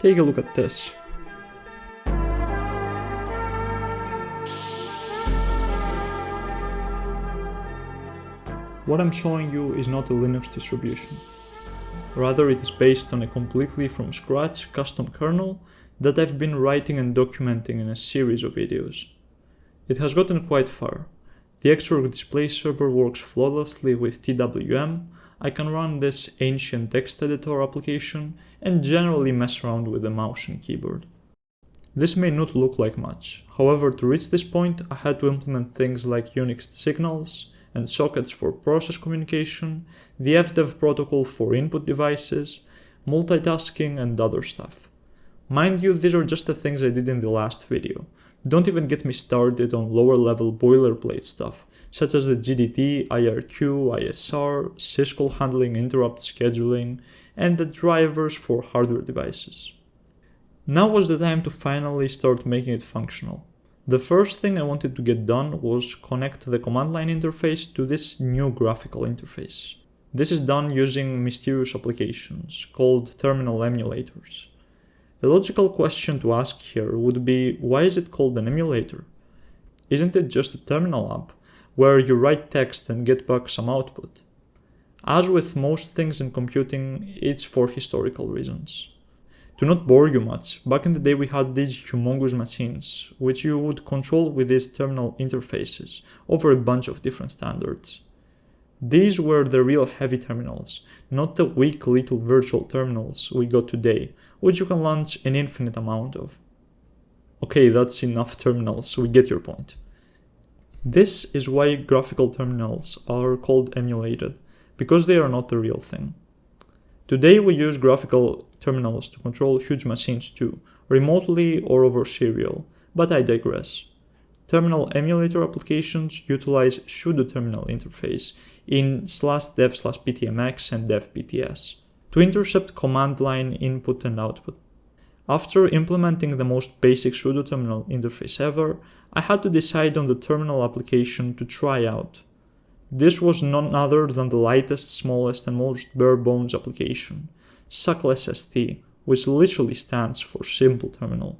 Take a look at this. What I'm showing you is not a Linux distribution. Rather, it is based on a completely from scratch custom kernel that I've been writing and documenting in a series of videos. It has gotten quite far. The Xorg display server works flawlessly with TWM, I can run this ancient text editor application and generally mess around with the mouse and keyboard. This may not look like much, however to reach this point I had to implement things like Unix signals and sockets for process communication, the OSDev protocol for input devices, multitasking and other stuff. Mind you, these are just the things I did in the last video. Don't even get me started on lower level boilerplate stuff, such as the GDT, IRQ, ISR, syscall handling, interrupt scheduling, and the drivers for hardware devices. Now was the time to finally start making it functional. The first thing I wanted to get done was connect the command line interface to this new graphical interface. This is done using mysterious applications called terminal emulators. A logical question to ask here would be, why is it called an emulator? Isn't it just a terminal app where you write text and get back some output? As with most things in computing, it's for historical reasons. To not bore you much, back in the day we had these humongous machines, which you would control with these terminal interfaces over a bunch of different standards. These were the real heavy terminals, not the weak little virtual terminals we got today, which you can launch an infinite amount of. Okay, that's enough terminals, we get your point. This is why graphical terminals are called emulated, because they are not the real thing. Today we use graphical terminals to control huge machines too, remotely or over serial, but I digress. Terminal emulator applications utilize pseudo-terminal interface in /dev/ptmx and devpts to intercept command line input and output. After implementing the most basic pseudo-terminal interface ever, I had to decide on the terminal application to try out. This was none other than the lightest, smallest and most bare-bones application, SUCLSST, which literally stands for Simple Terminal.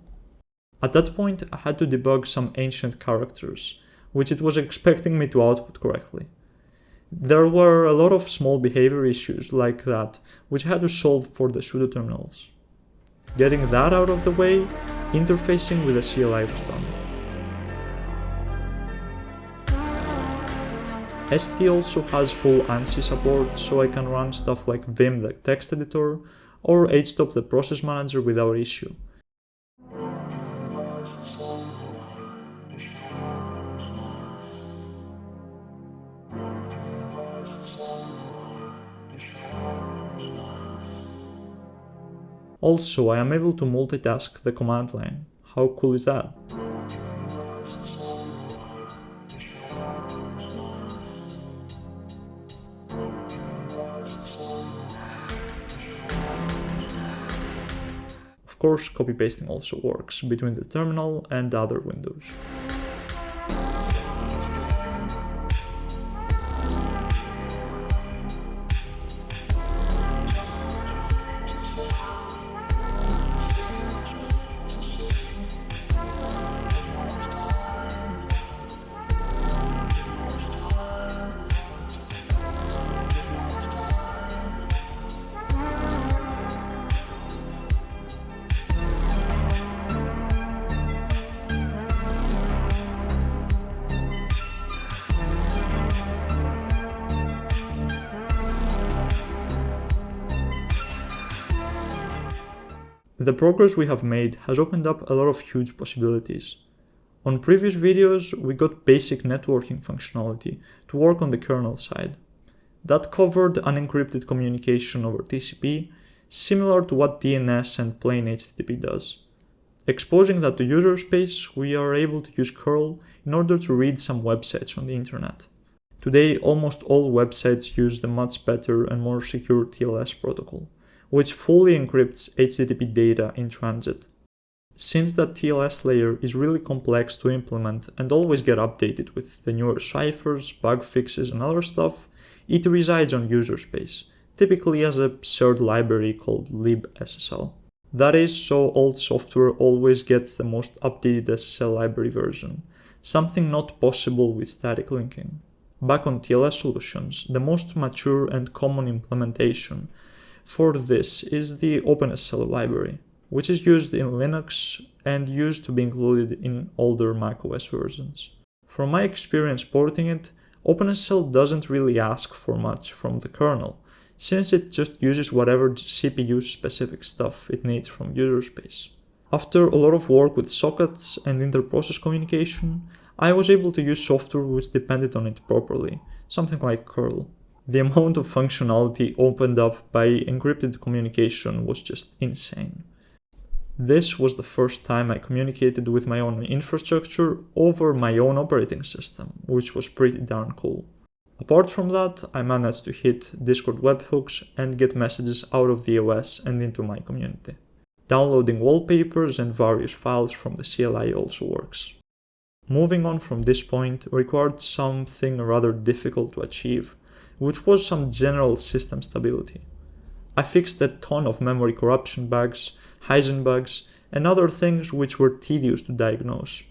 At that point, I had to debug some ancient characters, which it was expecting me to output correctly. There were a lot of small behavior issues like that, which I had to solve for the pseudo-terminals. Getting that out of the way, interfacing with the CLI was done. ST also has full ANSI support, so I can run stuff like Vim the text editor or HTOP the process manager without issue. Also, I am able to multitask the command line. How cool is that? Of course, copy-pasting also works between the terminal and other windows. The progress we have made has opened up a lot of huge possibilities. On previous videos, we got basic networking functionality to work on the kernel side. That covered unencrypted communication over TCP, similar to what DNS and plain HTTP does. Exposing that to user space, we are able to use curl in order to read some websites on the internet. Today, almost all websites use the much better and more secure TLS protocol, which fully encrypts HTTP data in transit. Since that TLS layer is really complex to implement and always get updated with the newer ciphers, bug fixes and other stuff, it resides on user space, typically as a shared library called libSSL. That is, so old software always gets the most updated SSL library version, something not possible with static linking. Back on TLS solutions, the most mature and common implementation for this is the OpenSSL library, which is used in Linux and used to be included in older macOS versions. From my experience porting it, OpenSSL doesn't really ask for much from the kernel, since it just uses whatever CPU-specific stuff it needs from user space. After a lot of work with sockets and inter-process communication, I was able to use software which depended on it properly, something like curl. The amount of functionality opened up by encrypted communication was just insane. This was the first time I communicated with my own infrastructure over my own operating system, which was pretty darn cool. Apart from that, I managed to hit Discord webhooks and get messages out of the OS and into my community. Downloading wallpapers and various files from the CLI also works. Moving on from this point required something rather difficult to achieve, which was some general system stability. I fixed a ton of memory corruption bugs, Heisenberg bugs, and other things which were tedious to diagnose.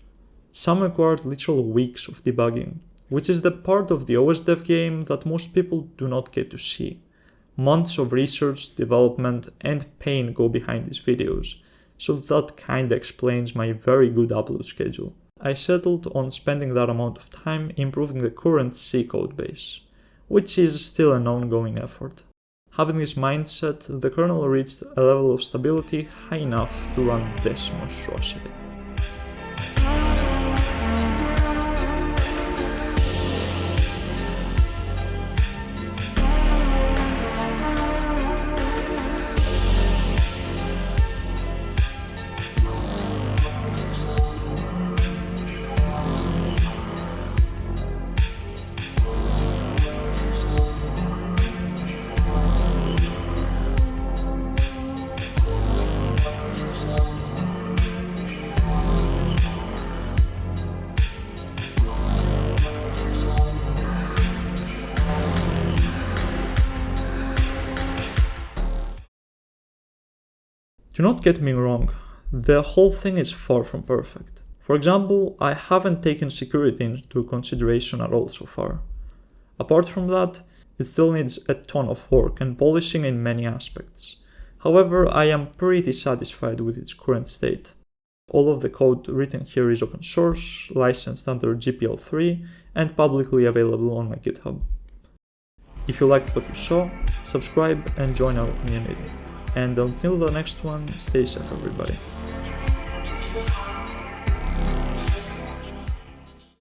Some required literal weeks of debugging, which is the part of the OSDev game that most people do not get to see. Months of research, development, and pain go behind these videos, so that kinda explains my very good upload schedule. I settled on spending that amount of time improving the current C codebase, which is still an ongoing effort. Having this mindset, the kernel reached a level of stability high enough to run this monstrosity. Do not get me wrong, the whole thing is far from perfect. For example, I haven't taken security into consideration at all so far. Apart from that, it still needs a ton of work and polishing in many aspects. However, I am pretty satisfied with its current state. All of the code written here is open source, licensed under GPL3, and publicly available on my GitHub. If you liked what you saw, subscribe and join our community. And until the next one, stay safe everybody.